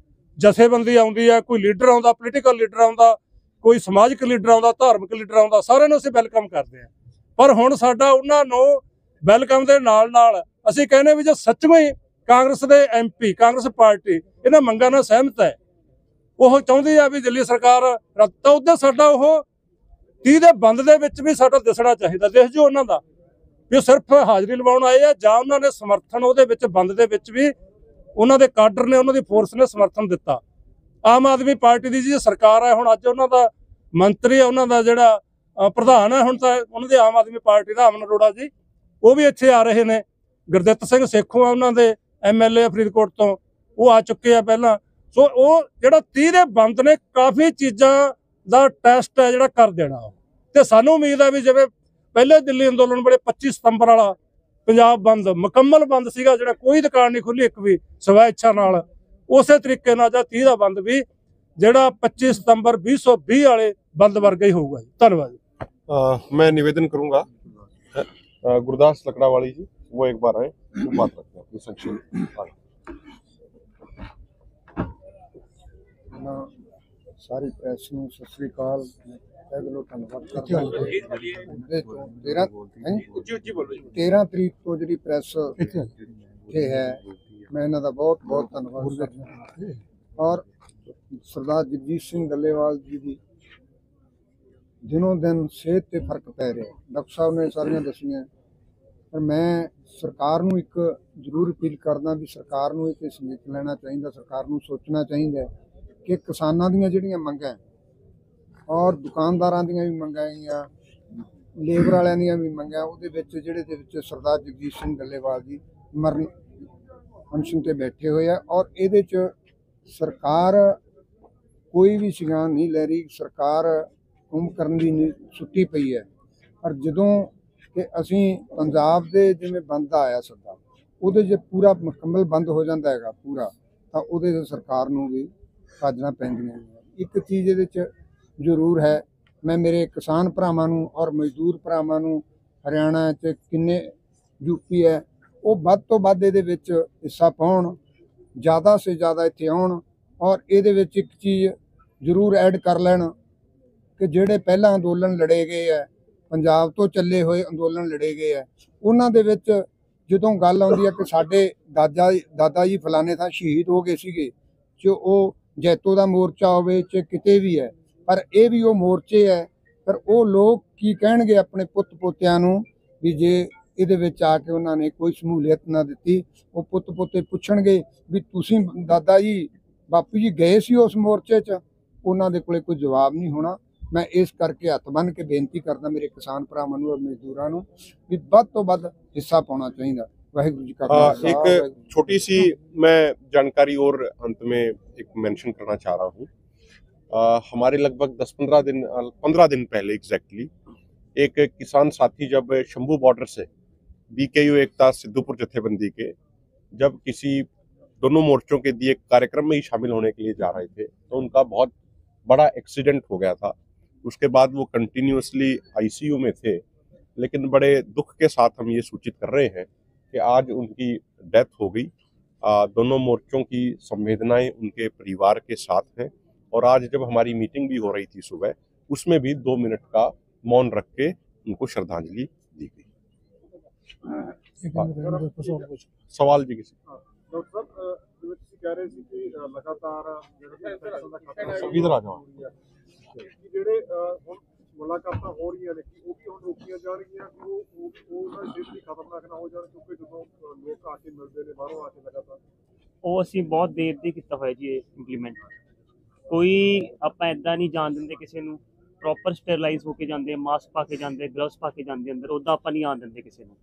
ਜਥੇਬੰਦੀ ਆਉਂਦੀ ਹੈ, ਕੋਈ ਲੀਡਰ ਆਉਂਦਾ, ਪੋਲੀਟੀਕਲ ਲੀਡਰ ਆਉਂਦਾ, ਕੋਈ ਸਮਾਜਿਕ ਲੀਡਰ ਆਉਂਦਾ, ਧਾਰਮਿਕ ਲੀਡਰ ਆਉਂਦਾ, ਸਾਰਿਆਂ ਨੂੰ ਅਸੀਂ ਵੈਲਕਮ ਕਰਦੇ ਹਾਂ। ਪਰ ਹੁਣ ਸਾਡਾ ਉਹਨਾਂ ਨੂੰ ਵੈਲਕਮ ਦੇ ਨਾਲ ਨਾਲ ਅਸੀਂ ਕਹਿੰਦੇ ਵੀ ਜੇ ਸੱਚਮੁੱਚ ਹੀ ਕਾਂਗਰਸ ਦੇ MP, ਕਾਂਗਰਸ ਪਾਰਟੀ ਇਹਨਾਂ ਮੰਗਾਂ ਨਾਲ ਸਹਿਮਤ ਹੈ ਉਹ ਚਾਹੁੰਦੀ ਆ ਵੀ ਦਿੱਲੀ ਸਰਕਾਰ ਰੱਦ, ਤਾਂ ਉਹਦੇ ਸਾਡਾ ਉਹ 30 ਦੇ ਬੰਦ ਦੇ ਵਿੱਚ ਵੀ ਸਾਡਾ ਦਿਸਣਾ ਚਾਹੀਦਾ। ਦੇਖ ਜੋ ਉਹਨਾਂ ਦਾ ਵੀ ਉਹ ਸਿਰਫ ਹਾਜ਼ਰੀ ਲਵਾਉਣ ਆਏ ਆ, ਜਾਂ ਉਹਨਾਂ ਨੇ ਸਮਰਥਨ ਉਹਦੇ ਵਿੱਚ ਬੰਦ ਦੇ ਵਿੱਚ ਵੀ ਉਹਨਾਂ ਦੇ ਕਾਡਰ ਨੇ, ਉਹਨਾਂ ਦੀ ਫੋਰਸ ਨੇ ਸਮਰਥਨ ਦਿੱਤਾ। ਆਮ ਆਦਮੀ ਪਾਰਟੀ ਦੀ ਜੀ ਸਰਕਾਰ ਹੈ ਹੁਣ, ਅੱਜ ਉਹਨਾਂ ਦਾ ਮੰਤਰੀ ਹੈ, ਉਹਨਾਂ ਦਾ ਜਿਹੜਾ ਪ੍ਰਧਾਨ ਹੈ ਹੁਣ ਤਾਂ ਉਹਨਾਂ ਦੇ ਆਮ ਆਦਮੀ ਪਾਰਟੀ ਦਾ ਅਮਨ ਅਰੋੜਾ ਜੀ, ਉਹ ਵੀ ਇੱਥੇ ਆ ਰਹੇ ਨੇ। ਗੁਰਦਿੱਤ ਸਿੰਘ ਸੇਖੋਂ ਆ ਉਹਨਾਂ ਦੇ MLA ਫਰੀਦਕੋਟ ਤੋਂ, ਉਹ ਆ ਚੁੱਕੇ ਆ ਪਹਿਲਾਂ। ਸੋ ਉਹ ਜਿਹੜਾ 30 ਦੇ ਬੰਦ ਨੇ ਕਾਫੀ ਚੀਜ਼ਾਂ ਦਾ ਟੈਸਟ ਹੈ ਜਿਹੜਾ ਕਰ ਦੇਣਾ, ਤੇ ਸਾਨੂੰ ਉਮੀਦ ਹੈ ਵੀ ਜਿਵੇਂ ਪਹਿਲੇ ਦਿੱਲੀ ਅੰਦੋਲਨ ਵੇਲੇ 25 ਸਤੰਬਰ ਵਾਲਾ ਪੰਜਾਬ ਬੰਦ ਮੁਕੰਮਲ ਬੰਦ ਸੀਗਾ, ਜਿਹੜਾ ਕੋਈ ਦੁਕਾਨ ਨਹੀਂ ਖੁੱਲੀ ਇੱਕ ਵੀ ਸਵੈ ਇੱਛਾ ਨਾਲ, ਉਸੇ ਤਰੀਕੇ ਨਾਲ ਜਾਂ 30 ਦਾ ਬੰਦ ਵੀ ਜਿਹੜਾ 25 ਸਤੰਬਰ 2020 ਵਾਲੇ ਬੰਦ ਵਰਗਾ ਹੀ ਹੋਊਗਾ ਜੀ। ਧੰਨਵਾਦ। मैं निवेदन करूंगा गुरदास लकड़ावाली जी, वो एक बार आए, वो बात रखते हैं अपनी संक्षेप। सारी प्रेस ਨੂੰ ਸਤਿ ਸ੍ਰੀ ਅਕਾਲ, ਇਹ ਗੱਲੋਂ ਧੰਨਵਾਦ ਕਰਦਾ ਹਾਂ। 13 ਤਰੀਕ ਤੋਂ ਜਿਹੜੀ ਪ੍ਰੈਸ ਇੱਥੇ ਹੈ, ਮੈਂ ਇਹਨਾਂ ਦਾ ਬਹੁਤ ਬਹੁਤ ਧੰਨਵਾਦ ਕਰਦਾ। ਔਰ ਸਰਦਾਰ ਜਗਜੀਤ ਸਿੰਘ ਡੱਲੇਵਾਲ ਜੀ ਦੀ ਦਿਨੋਂ ਦਿਨ ਸਿਹਤ ਤੇ ਫਰਕ ਪੈ ਰਿਹਾ। ਡਾਕਟਰ ਸਾਹਿਬ ਨੇ ਸਾਰੀਆਂ ਦੱਸੀਆਂ, ਪਰ ਮੈਂ ਸਰਕਾਰ ਨੂੰ ਇੱਕ ਜ਼ਰੂਰ ਅਪੀਲ ਕਰਦਾ ਵੀ ਸਰਕਾਰ ਨੂੰ ਇਹ ਸਮੇਤ ਲੈਣਾ ਚਾਹੀਦਾ, ਸਰਕਾਰ ਨੂੰ ਸੋਚਣਾ ਚਾਹੀਦਾ ਕਿ ਕਿਸਾਨਾਂ ਦੀਆਂ ਜਿਹੜੀਆਂ ਮੰਗਾਂ ਔਰ ਦੁਕਾਨਦਾਰਾਂ ਦੀਆਂ ਵੀ ਮੰਗਾਂ ਹੈਗੀਆਂ, ਲੇਬਰ ਵਾਲਿਆਂ ਦੀਆਂ ਵੀ ਮੰਗਾਂ, ਉਹਦੇ ਵਿੱਚ ਜਿਹੜੇ ਦੇ ਵਿੱਚ ਸਰਦਾਰ ਜਗਜੀਤ ਸਿੰਘ ਡੱਲੇਵਾਲ ਜੀ ਮਰਨ ਅਨਸ਼ਨ ਤੇ ਬੈਠੇ ਹੋਏ ਆ। ਔਰ ਇਹਦੇ 'ਚ ਸਰਕਾਰ ਕੋਈ ਵੀ ਸਿਗਾਨ ਨਹੀਂ ਲੈ ਰਹੀ, ਸਰਕਾਰ ਕੰਮ ਕਰਨ ਦੀ ਨਹੀਂ ਸੁੱਤੀ ਪਈ ਹੈ। ਪਰ ਜਦੋਂ ਕਿ ਅਸੀਂ ਪੰਜਾਬ ਦੇ ਜਿਵੇਂ ਬੰਦ ਆਇਆ ਸੱਦਾ, ਉਹਦੇ 'ਚ ਪੂਰਾ ਮੁਕੰਮਲ ਬੰਦ ਹੋ ਜਾਂਦਾ ਹੈਗਾ ਪੂਰਾ, ਤਾਂ ਉਹਦੇ 'ਚ ਸਰਕਾਰ ਨੂੰ ਵੀ ਭਾਜਣਾ ਪੈਂਦੀਆਂ ਨੇ। ਇੱਕ ਚੀਜ਼ ਇਹਦੇ 'ਚ ਜ਼ਰੂਰ ਹੈ, ਮੈਂ ਮੇਰੇ ਕਿਸਾਨ ਭਰਾਵਾਂ ਨੂੰ ਔਰ ਮਜ਼ਦੂਰ ਭਰਾਵਾਂ ਨੂੰ ਹਰਿਆਣਾ 'ਚ ਕਿੰਨੇ ਯੂਪੀ ਹੈ, ਉਹ ਵੱਧ ਤੋਂ ਵੱਧ ਇਹਦੇ ਵਿੱਚ ਹਿੱਸਾ ਪਾਉਣ, ਜ਼ਿਆਦਾ ਸੇ ਜ਼ਿਆਦਾ ਇੱਥੇ ਆਉਣ। ਔਰ ਇਹਦੇ ਵਿੱਚ ਇੱਕ ਚੀਜ਼ ਜ਼ਰੂਰ ਐਡ ਕਰ ਲੈਣ ਕਿ ਜਿਹੜੇ ਪਹਿਲਾਂ ਅੰਦੋਲਨ ਲੜੇ ਗਏ ਹੈ, ਪੰਜਾਬ ਤੋਂ ਚੱਲੇ ਹੋਏ ਅੰਦੋਲਨ ਲੜੇ ਗਏ ਹੈ, ਉਹਨਾਂ ਦੇ ਵਿੱਚ ਜਦੋਂ ਗੱਲ ਆਉਂਦੀ ਹੈ ਕਿ ਸਾਡੇ ਦਾਦਾ ਜੀ ਫਲਾਣੇ ਥਾਂ ਸ਼ਹੀਦ ਹੋ ਗਏ ਸੀਗੇ, ਜੋ ਉਹ ਜੈਤੋ ਦਾ ਮੋਰਚਾ ਹੋਵੇ ਚ ਕਿਤੇ ਵੀ ਹੈ, ਪਰ ਇਹ ਵੀ ਉਹ ਮੋਰਚੇ ਹੈ। ਪਰ ਉਹ ਲੋਕ ਕੀ ਕਹਿਣਗੇ ਆਪਣੇ ਪੁੱਤ ਪੋਤਿਆਂ ਨੂੰ ਵੀ ਜੇ ਇਹਦੇ ਵਿੱਚ ਆ ਕੇ ਉਹਨਾਂ ਨੇ ਕੋਈ ਸ਼ਮੂਲੀਅਤ ਨਾ ਦਿੱਤੀ, ਉਹ ਪੁੱਤ ਪੋਤੇ ਪੁੱਛਣਗੇ ਵੀ ਤੁਸੀਂ ਦਾਦਾ ਜੀ ਬਾਪੂ ਜੀ ਗਏ ਸੀ ਉਸ ਮੋਰਚੇ 'ਚ, ਉਹਨਾਂ ਦੇ ਕੋਲੇ ਕੋਈ ਜਵਾਬ ਨਹੀਂ ਹੋਣਾ। ਮੈਂ ਇਸ ਕਰਕੇ ਹੱਥ ਬੰਨ੍ਹ ਕੇ ਬੇਨਤੀ ਕਰਦਾ ਮੇਰੇ ਕਿਸਾਨ ਭਰਾਵਾਂ ਨੂੰ ਔਰ ਮਜ਼ਦੂਰਾਂ ਨੂੰ ਵੀ ਵੱਧ ਤੋਂ ਵੱਧ ਹਿੱਸਾ पाना चाहिए। वाहिगुरु जी का खालसा। एक छोटी सी मैं जानकारी और अंत में एक मेंशन करना चाह रहा हूँ। हमारे लगभग 15 दिन पहले एग्जैक्टली एक किसान साथी जब शंभू बॉर्डर से BKU एकता सिद्धूपुर जत्थेबंदी के जब किसी दोनों मोर्चों के दिए कार्यक्रम में ही शामिल होने के लिए जा रहे थे, तो उनका बहुत बड़ा एक्सीडेंट हो गया था। उसके बाद वो कंटिन्यूसली ICU में थे, लेकिन बड़े दुख के साथ हम ये सूचित कर रहे हैं कि आज उनकी डेथ हो गई। दोनों मोर्चों की संवेदनाएं उनके परिवार के साथ हैं, और आज जब हमारी मीटिंग भी हो रही थी सुबह, उसमें भी 2 मिनट का मौन रख के उनको श्रद्धांजलि दी गई। सवाल जी किसी डॉक्टर साहब जिवें तुसीं कह रहे सी कि लगातार इधर आ जाओ कि ਜਿਹੜੇ ਹੁਣ ਮੁਲਾਕਾਤਾਂ ਹੋ ਰਹੀਆਂ ਨੇ ਕਿ ਉਹ ਵੀ ਹੁਣ ਰੋਕੀਆਂ ਜਾ ਰਹੀਆਂ ਕਿ ਉਹ ਉਹਨਾਂ ਦੀ ਜ਼ਿੰਦਗੀ ਖਤਰਨਾਕ ਨਾ ਹੋ ਜਾਣ, ਕਿਉਂਕਿ ਜਦੋਂ ਲੋਕ ਆ ਕੇ ਮਿਲਦੇ ਨੇ ਬਾਹਰੋਂ ਆ ਕੇ ਲਗਾਤਾਰ, ਉਹ ਅਸੀਂ ਬਹੁਤ ਦੇਰ ਦੀ ਕੀਤਾ ਹੋਇਆ ਜੀ ਇੰਪਲੀਮੈਂਟ। ਕੋਈ ਆਪਾਂ ਇਦਾਂ ਨਹੀਂ ਜਾਣ ਦਿੰਦੇ ਕਿਸੇ ਨੂੰ, ਪ੍ਰੋਪਰ ਸਟਰਲਾਈਜ਼ ਹੋ ਕੇ ਜਾਂਦੇ, ਮਾਸਕ ਪਾ ਕੇ ਜਾਂਦੇ, ਗਲਵਸ ਪਾ ਕੇ ਜਾਂਦੇ ਅੰਦਰ, ਉੱਦਾਂ ਆਪਾਂ ਨਹੀਂ ਆਉਣ ਦਿੰਦੇ ਕਿਸੇ ਨੂੰ।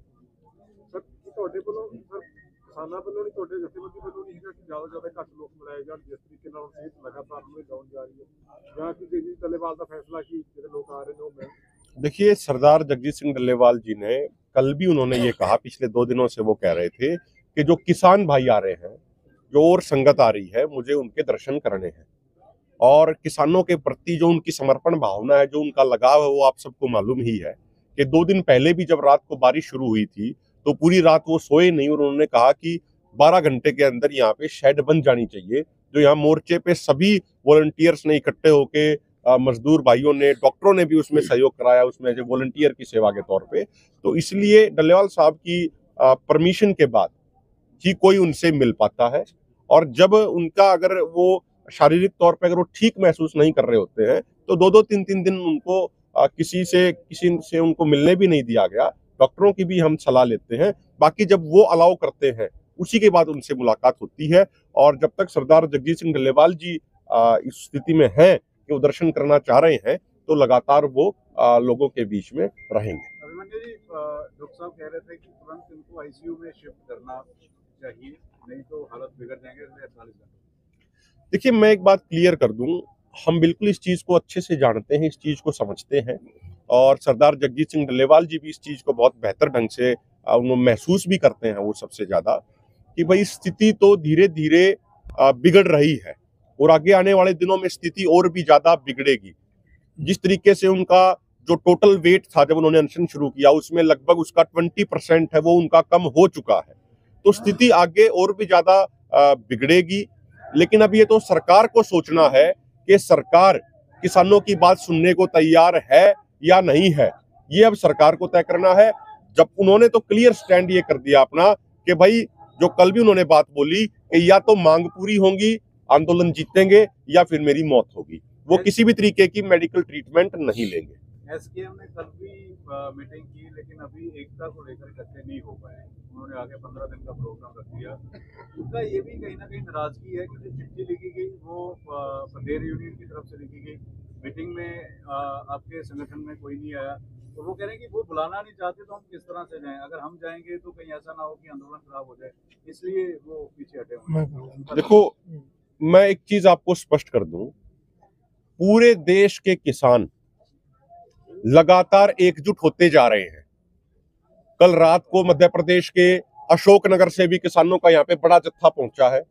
ਸਰ ਤੁਹਾਡੇ ਵੱਲੋਂ ਸਰ ਕਿਸਾਨਾਂ ਵੱਲੋਂ ਨਹੀਂ, ਤੁਹਾਡੇ ਜਥੇਬੰਦੀ ਵੱਲੋਂ ਨਹੀਂ ਹੈਗਾ ਕਿ ਜ਼ਿਆਦਾ ਜ਼ਿਆਦਾ ਘੱਟ ਲੋਕ ਮਿਲਾਏ ਜਾਣ, ਜਿਸ ਤਰੀਕੇ ਨਾਲ ਸਿਹਤ ਲਗਾਤਾਰ ਨੂੰ ਡਾਊਨ ਜਾ ਰਹੀ ਹੈ, ਜਾਂ ਕਿ ਜਗਜੀਤ ਡੱਲੇਵਾਲ ਦਾ फैसला कि ਜਿਹੜੇ ਲੋਕ ਆ ਰਹੇ ਨੇ ਉਹ ਮਿਲ? देखिए, सरदार जगजीत सिंह डल्लेवाल जी ने कल भी उन्होंने ये कहा, पिछले 2 दिनों से वो कह रहे थे कि जो किसान भाई आ रहे हैं, जो और संगत आ रही है, मुझे उनके दर्शन करने हैं। और किसानों के प्रति जो उनकी समर्पण भावना है, जो उनका लगाव है, वो आप सबको मालूम ही है कि 2 दिन पहले भी जब रात को बारिश शुरू हुई थी तो पूरी रात वो सोए नहीं, और उन्होंने कहा कि 12 घंटे के अंदर यहाँ पे शेड बन जानी चाहिए। जो यहाँ मोर्चे पे सभी वॉलंटियर्स ने इकट्ठे होके, मजदूर भाइयों ने, डॉक्टरों ने भी उसमें सहयोग कराया, उसमें जो वॉलंटियर की सेवा के तौर पे, तो इसलिए डल्लेवाल साहब की परमिशन के बाद ही कोई उनसे मिल पाता है। और जब उनका अगर वो शारीरिक तौर पर अगर वो ठीक महसूस नहीं कर रहे होते हैं तो 2-2 3-3 दिन उनको किसी से उनको मिलने भी नहीं दिया गया। डॉक्टरों की भी हम सलाह लेते हैं, बाकी जब वो अलाउ करते हैं उसी के बाद उनसे मुलाकात होती है। और जब तक सरदार जगजीत सिंह डल्लेवाल जी इस स्थिति में हैं कि वो दर्शन करना चाह रहे हैं तो लगातार वो लोगों के बीच में रहेंगे। अभिमन्यु जी, डॉक्टर साहब कह रहे थे कि तुरंत इनको आईसीयू में शिफ्ट करना चाहिए, नहीं तो हालत बिगड़ जाएंगे अगले 48 घंटे। देखिए, मैं एक बात क्लियर कर दूं, हम बिल्कुल इस चीज को अच्छे से जानते हैं, इस चीज को समझते हैं और सरदार जगजीत सिंह डल्लेवाल जी भी इस चीज को बहुत बेहतर ढंग से उन्होंने महसूस भी करते हैं वो सबसे ज्यादा, कि भाई स्थिति तो धीरे धीरे बिगड़ रही है और आगे आने वाले दिनों में स्थिति और भी ज्यादा बिगड़ेगी। जिस तरीके से उनका जो टोटल वेट था जब उन्होंने अनशन शुरू किया उसमें लगभग उसका 20% है वो उनका कम हो चुका है, तो स्थिति आगे और भी ज्यादा बिगड़ेगी। लेकिन अब ये तो सरकार को सोचना है कि सरकार किसानों की बात सुनने को तैयार है या नहीं है, ये अब सरकार को तय करना है। जब उन्होंने तो क्लियर स्टैंड ये कर दिया अपना कि भाई जो कल भी उन्होंने बात बोली कि या तो मांग पूरी होगी, आंदोलन जीतेंगे या फिर मेरी मौत होगी, वो किसी भी तरीके की मेडिकल ट्रीटमेंट नहीं लेंगे। एसकेएम ने कल भी मीटिंग की लेकिन अभी एकता को लेकर इकट्ठे नहीं हो पाए, उन्होंने आगे 15 दिन का प्रोग्राम रख दिया। उनका ये भी कहीं ना कहीं नाराजगी है कि जो चिट्ठी लिखी गई वो पदेर यूनियन की तरफ से लिखी गई, मीटिंग में आपके संगठन में कोई नहीं आया, तो वो कह रहे हैं कि वो बुलाना नहीं चाहते तो हम किस तरह से जाएं, अगर हम जाएंगे तो कहीं ऐसा ना हो कि आंदोलन खराब हो जाए, इसलिए वो पीछे हटे हुए हैं। देखो, मैं एक चीज आपको स्पष्ट कर दूं, पूरे देश के किसान लगातार एकजुट होते जा रहे हैं। कल रात को मध्य प्रदेश के अशोकनगर से भी किसानों का यहाँ पे बड़ा जत्था पहुंचा है।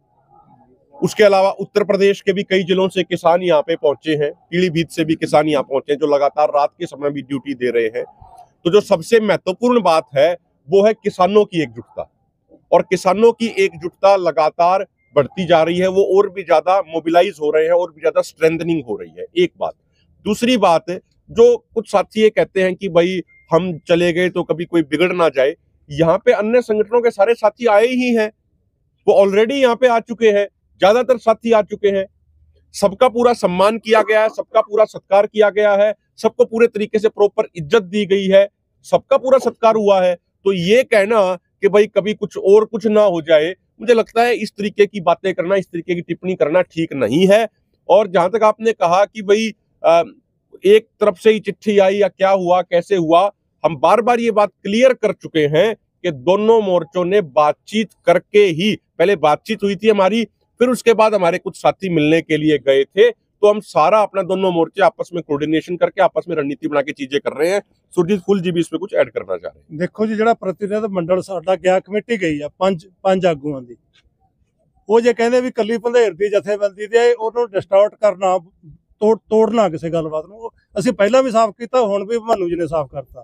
उसके अलावा उत्तर प्रदेश के भी कई जिलों से किसान यहाँ पे पहुंचे हैं, पीलीभीत से भी किसान यहाँ पहुंचे हैं जो लगातार रात के समय भी ड्यूटी दे रहे हैं। तो जो सबसे महत्वपूर्ण बात है वो है किसानों की एकजुटता, और किसानों की एकजुटता लगातार बढ़ती जा रही है, वो और भी ज्यादा मोबिलाइज हो रहे हैं और भी ज्यादा स्ट्रेंथनिंग हो रही है, एक बात। दूसरी बात, जो कुछ साथी ये कहते हैं कि भाई हम चले गए तो कभी कोई बिगड़ ना जाए, यहाँ पे अन्य संगठनों के सारे साथी आए ही हैं, वो ऑलरेडी यहाँ पे आ चुके हैं, ज्यादातर साथी आ चुके हैं, सबका पूरा सम्मान किया गया है, सबका पूरा सत्कार किया गया है, सबको पूरे तरीके से प्रॉपर इज्जत दी गई है, सबका पूरा सत्कार हुआ है। तो ये कहना कि भाई कभी कुछ ना हो जाए, मुझे लगता है इस तरीके की बातें करना, इस तरीके की टिप्पणी करना ठीक नहीं है। और जहां तक आपने कहा कि भाई एक तरफ से ही चिट्ठी आई या क्या हुआ कैसे हुआ, हम बार बार ये बात क्लियर कर चुके हैं कि दोनों मोर्चों ने बातचीत करके ही, पहले बातचीत हुई थी हमारी, फिर उसके बाद हमारे कुछ साथी मिलने के लिए गए थे, तो हम सारा अपना दोनों मोर्चे आपस में कोऑर्डिनेशन करके आपस में रणनीति बना के चीजें कर रहे हैं। सुरजीत फुल जी भी इसमें कुछ ऐड करना चाह रहे हैं। देखो जी, ਜਿਹੜਾ ਪ੍ਰਤੀਨਿਧ ਮੰਡਲ ਸਾਡਾ ਗਿਆ, ਕਮੇਟੀ ਗਈ ਆ ਪੰਜ ਆਗੂਆਂ ਦੀ, ਉਹ ਜੇ ਕਹਿੰਦੇ ਵੀ ਕੱਲੀ ਭੰਦੇਰ ਦੀ ਜਥੇਬੰਦੀ ਦੇ ਉਹਨੂੰ ਡਿਸਟੋਰਟ ਕਰਨਾ, ਤੋੜਨਾ ਕਿਸੇ ਗੱਲਬਾਤ ਨੂੰ, ਅਸੀਂ ਪਹਿਲਾਂ ਵੀ ਸਾਫ਼ ਕੀਤਾ, ਹੁਣ ਵੀ ਭਾਨੂ ਜੀ ਨੇ ਸਾਫ਼ ਕਰਤਾ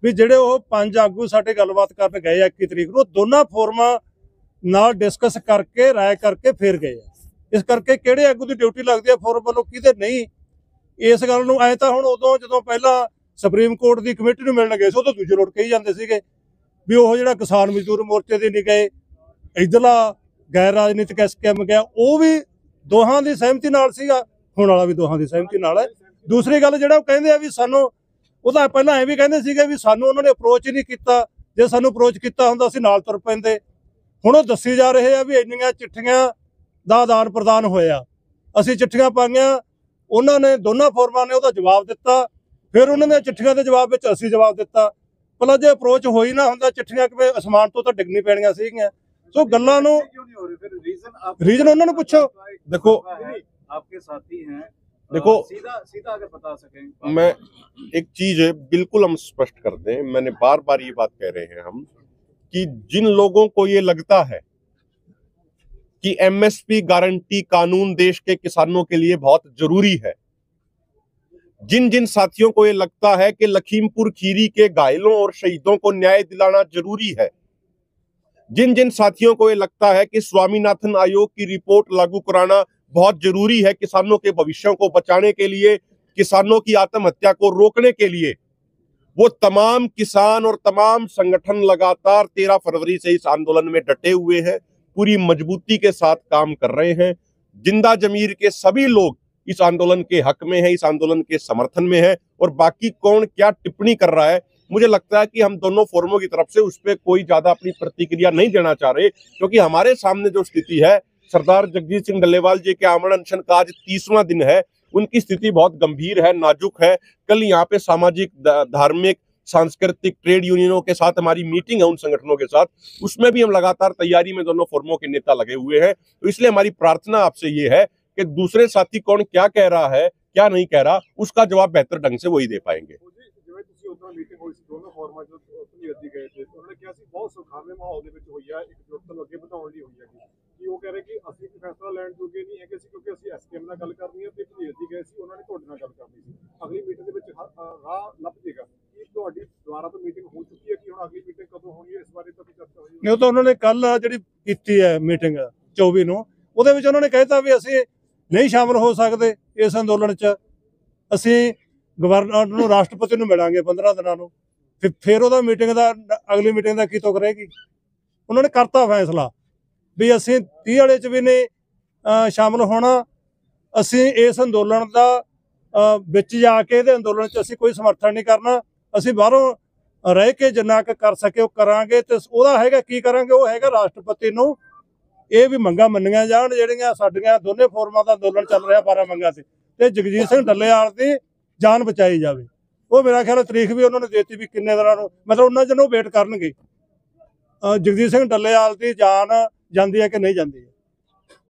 ਵੀ ਜਿਹੜੇ ਉਹ ਪੰਜ ਆਗੂ ਸਾਡੇ ਗੱਲਬਾਤ ਕਰਨ ਗਏ ਆ 21 ਤਰੀਕ ਨੂੰ, ਦੋਨਾਂ ਫੋਰਮਾਂ ਨਾਲ ਡਿਸਕਸ ਕਰਕੇ ਰਾਏ ਕਰਕੇ ਫੇਰ ਗਏ ਆ। ਇਸ ਕਰਕੇ ਕਿਹੜੇ ਆਗੂ ਦੀ ਡਿਊਟੀ ਲੱਗਦੀ ਹੈ ਫੋਰਮ ਵੱਲੋਂ, ਕਿਹਦੇ ਨਹੀਂ, ਇਸ ਗੱਲ ਨੂੰ ਐ ਤਾਂ ਹੁਣ ਉਦੋਂ ਜਦੋਂ ਪਹਿਲਾਂ ਸੁਪਰੀਮ ਕੋਰਟ ਦੀ ਕਮੇਟੀ ਨੂੰ ਮਿਲਣ ਗਏ ਸੀ ਉਦੋਂ ਦੂਜੇ ਲੋਟ ਕਹੀ ਜਾਂਦੇ ਸੀਗੇ ਵੀ ਉਹ ਜਿਹੜਾ ਕਿਸਾਨ ਮਜ਼ਦੂਰ ਮੋਰਚੇ ਦੇ ਨਹੀਂ ਗਏ, ਇੱਧਰਲਾ ਗੈਰ ਰਾਜਨੀਤਿਕ ਐਸਕੇਐਮ ਗਿਆ, ਉਹ ਵੀ ਦੋਹਾਂ ਦੀ ਸਹਿਮਤੀ ਨਾਲ ਸੀਗਾ, ਹੁਣ ਵਾਲਾ ਵੀ ਦੋਹਾਂ ਦੀ ਸਹਿਮਤੀ ਨਾਲ ਹੈ। ਦੂਸਰੀ ਗੱਲ ਜਿਹੜਾ ਉਹ ਕਹਿੰਦੇ ਆ ਵੀ ਸਾਨੂੰ, ਉਹਦਾ ਪਹਿਲਾਂ ਐ ਵੀ ਕਹਿੰਦੇ ਸੀਗੇ ਵੀ ਸਾਨੂੰ ਉਹਨਾਂ ਨੇ ਅਪਰੋਚ ਹੀ ਨਹੀਂ ਕੀਤਾ, ਜੇ ਸਾਨੂੰ ਅਪਰੋਚ ਕੀਤਾ ਹੁੰਦਾ ਅਸੀਂ ਨਾਲ ਤੁਰ ਪੈਂਦੇ। ਹੁਣ ਉਹ ਦੱਸੀ ਜਾ ਰਹੇ ਆ ਵੀ ਇੰਨੀਆਂ ਚਿੱਠੀਆਂ ਦਾ ਆਦਾਨ ਪ੍ਰਦਾਨ ਹੋਇਆ, ਅਸੀਂ ਚਿੱਠੀਆਂ ਪਾਈਆਂ, ਉਹਨਾਂ ਨੇ ਦੋਨਾਂ ਫੋਰਮਾਂ ਨੇ ਉਹਦਾ ਜਵਾਬ ਦਿੱਤਾ, ਫਿਰ ਉਹਨਾਂ ਨੇ ਚਿੱਠੀਆਂ ਦੇ ਜਵਾਬ ਵਿੱਚ ਅਸੀਂ ਜਵਾਬ ਦਿੱਤਾ। ਭਲਾ ਜੇ ਅਪਰੋਚ ਹੋਈ ਨਾ ਹੁੰਦਾ, ਚਿੱਠੀਆਂ ਕਿਵੇਂ ਅਸਮਾਨ ਤੋਂ ਤਾਂ ਡਿੱਗਣੀ ਪੈਣੀਆਂ ਸੀਗੀਆਂ। ਸੋ ਗੱਲਾਂ ਨੂੰ रीजन उन्होंने पूछो। देखो, आपके साथी हैं, देखो सीधा अगर बता सकें। मैं एक चीज है बिल्कुल हम स्पष्ट कर दें, मैंने बार बार ये बात कह रहे हैं हम कि जिन लोगों को ये लगता है कि एमएसपी गारंटी कानून देश के किसानों के लिए बहुत जरूरी है, जिन साथियों को ये लगता है कि लखीमपुर खीरी के घायलों और शहीदों को न्याय दिलाना जरूरी है, जिन साथियों को ये लगता है कि स्वामीनाथन आयोग की रिपोर्ट लागू कराना बहुत जरूरी है किसानों के भविष्यों को बचाने के लिए, किसानों की आत्महत्या को रोकने के लिए, वो तमाम किसान और तमाम संगठन लगातार 13 फरवरी से इस आंदोलन में डटे हुए हैं, पूरी मजबूती के साथ काम कर रहे हैं। जिंदा जमीर के सभी लोग इस आंदोलन के हक में है, इस आंदोलन के समर्थन में है। और बाकी कौन क्या टिप्पणी कर रहा है, मुझे लगता है कि हम दोनों फोरमों की तरफ से उस पर कोई ज्यादा अपनी प्रतिक्रिया नहीं देना चाह रहे, क्योंकि हमारे सामने जो स्थिति है, सरदार जगजीत सिंह डल्लेवाल जी के आमरण अनशन का आज 30वां दिन है। उनकी स्थिति बहुत गंभीर है, नाजुक है। कल यहाँ पे सामाजिक, धार्मिक, सांस्कृतिक, ट्रेड यूनियनों के साथ हमारी मीटिंग है, उन संगठनों के साथ, उसमें भी हम लगातार तैयारी में दोनों फोरमों के नेता लगे हुए हैं। तो इसलिए हमारी प्रार्थना आपसे ये है कि दूसरे साथी कौन क्या कह रहा है, क्या नहीं कह रहा, उसका जवाब बेहतर ढंग से वही दे पाएंगे। ਜਿਵੇਂ ਤੁਸੀਂ ਉਦੋਂ ਮੀਟਿੰਗ ਹੋਈ ਸੀ ਦੋਨੋਂ ਫੋਰਮਾਂ ਚ ਉਤਨੀ ਅੱਧੀ ਗਏ ਤੇ ਉਹਨਾਂ ਨੇ ਕਿਹਾ ਸੀ ਬਹੁਤ ਸੁਖਾਵੇਂ ਮਾਹੌਲ ਦੇ ਵਿੱਚ ਹੋਈ ਆ, ਇਕਜੁੱਟਤਾ ਨੂੰ ਅੱਗੇ ਵਧਾਉਣ ਲਈ ਹੋਈ ਹੈ ਕਿ ਉਹ ਕਹਿ ਰਹੇ ਕਿ ਅਸੀਂ ਕੋਈ ਫੈਸਲਾ ਲੈਣ ਜੋਗੇ ਨਹੀਂ ਹੈਗੇ ਸੀ, ਕਿਉਂਕਿ ਅਸੀਂ ਐਸਕੇਐਮ ਨਾਲ ਗੱਲ ਕਰਨੀ ਹੈ ਤੇ ਭਲੀ ਅੱਧੀ ਗਏ ਸੀ, ਉਹਨਾਂ ਨੇ ਤੁਹਾਡੇ ਨਾਲ ਗੱਲ ਕਰਨੀ ਸੀ। ਅਗਲੀ ਮੀਟਿੰਗ ਦੇ ਵਿੱਚ ਰਾਹ ਲੱਭ ਜੇਗਾ। ਕੀ ਤੁਹਾਡੀ ਦੁਬਾਰਾ ਤੋਂ ਮੀਟਿੰਗ ਹੋ ਚੁੱਕੀ ਹੈ ਕਿ ਹੁਣ ਅਗਲੀ ਮੀਟਿੰਗ ਕਦੋਂ ਹੋਣੀ ਹੈ, ਇਸ ਬਾਰੇ ਤਾਂ ਕੋਈ ਚਰਚਾ ਹੋਈ ਉਹ ਤਾਂ ਉਹਨਾਂ ਨੇ ਕੱਲ ਜਿਹੜੀ ਕੀਤੀ ਹੈ ਮੀਟਿੰਗ 24 ਨੂੰ, ਉਹਦੇ ਵਿੱਚ ਉਹਨਾਂ ਨੇ ਕਹਿਤਾ ਵੀ ਅਸੀਂ ਨਹੀਂ ਸ਼ਾਮਲ ਹੋ ਸਕਦੇ ਇਸ ਅੰਦੋਲਨ 'ਚ, ਅਸੀਂ ਗਵਰਨਰ ਨੂੰ, ਰਾਸ਼ਟਰਪਤੀ ਨੂੰ ਮਿਲਾਂਗੇ 15 ਦਿਨਾਂ ਨੂੰ, ਫਿਰ ਉਹਦਾ ਮੀਟਿੰਗ ਦਾ, ਅਗਲੀ ਮੀਟਿੰਗ ਦਾ ਕੀ ਤੁਕ ਰਹੇਗੀ। ਉਹਨਾਂ ਨੇ ਕਰਤਾ ਫੈਸਲਾ ਵੀ ਅਸੀਂ 30 ਵਾਲੇ 'ਚ ਵੀ ਨਹੀਂ ਸ਼ਾਮਲ ਹੋਣਾ, ਅਸੀਂ ਇਸ ਅੰਦੋਲਨ ਦਾ ਵਿੱਚ ਜਾ ਕੇ ਇਹਦੇ ਅੰਦੋਲਨ 'ਚ ਅਸੀਂ ਕੋਈ ਸਮਰਥਨ ਨਹੀਂ ਕਰਨਾ, ਅਸੀਂ ਬਾਹਰੋਂ ਰਹਿ ਕੇ ਜਿੰਨਾ ਕੁ ਕਰ ਸਕੇ ਉਹ ਕਰਾਂਗੇ। ਤੇ ਉਹਦਾ ਹੈਗਾ ਕੀ ਕਰਾਂਗੇ, ਉਹ ਹੈਗਾ ਰਾਸ਼ਟਰਪਤੀ ਨੂੰ ਇਹ ਵੀ ਮੰਗਾਂ ਮੰਨੀਆਂ ਜਾਣ ਜਿਹੜੀਆਂ ਸਾਡੀਆਂ ਦੋਨੇ ਫੋਰਮਾਂ ਦਾ ਅੰਦੋਲਨ ਚੱਲ ਰਿਹਾ 12 ਮੰਗਾਂ ਤੇ ਜਗਜੀਤ ਸਿੰਘ ਡੱਲੇਵਾਲ ਦੀ ਜਾਨ ਬਚਾਈ ਜਾਵੇ। ਉਹ ਮੇਰਾ ਖਿਆਲ ਤਰੀਕ ਵੀ ਉਹਨਾਂ ਨੇ ਦੇਤੀ ਵੀ ਕਿੰਨੇ ਦਿਨਾਂ ਨੂੰ, ਮਤਲਬ ਉਹਨਾਂ ਦਿਨ ਉਹ ਵੇਟ ਕਰਨਗੇ ਜਗਜੀਤ ਸਿੰਘ ਡੱਲੇਵਾਲ ਦੀ ਜਾਨ ਜਾਂਦੀ ਹੈ ਕਿ ਨਹੀਂ ਜਾਂਦੀ ਹੈ।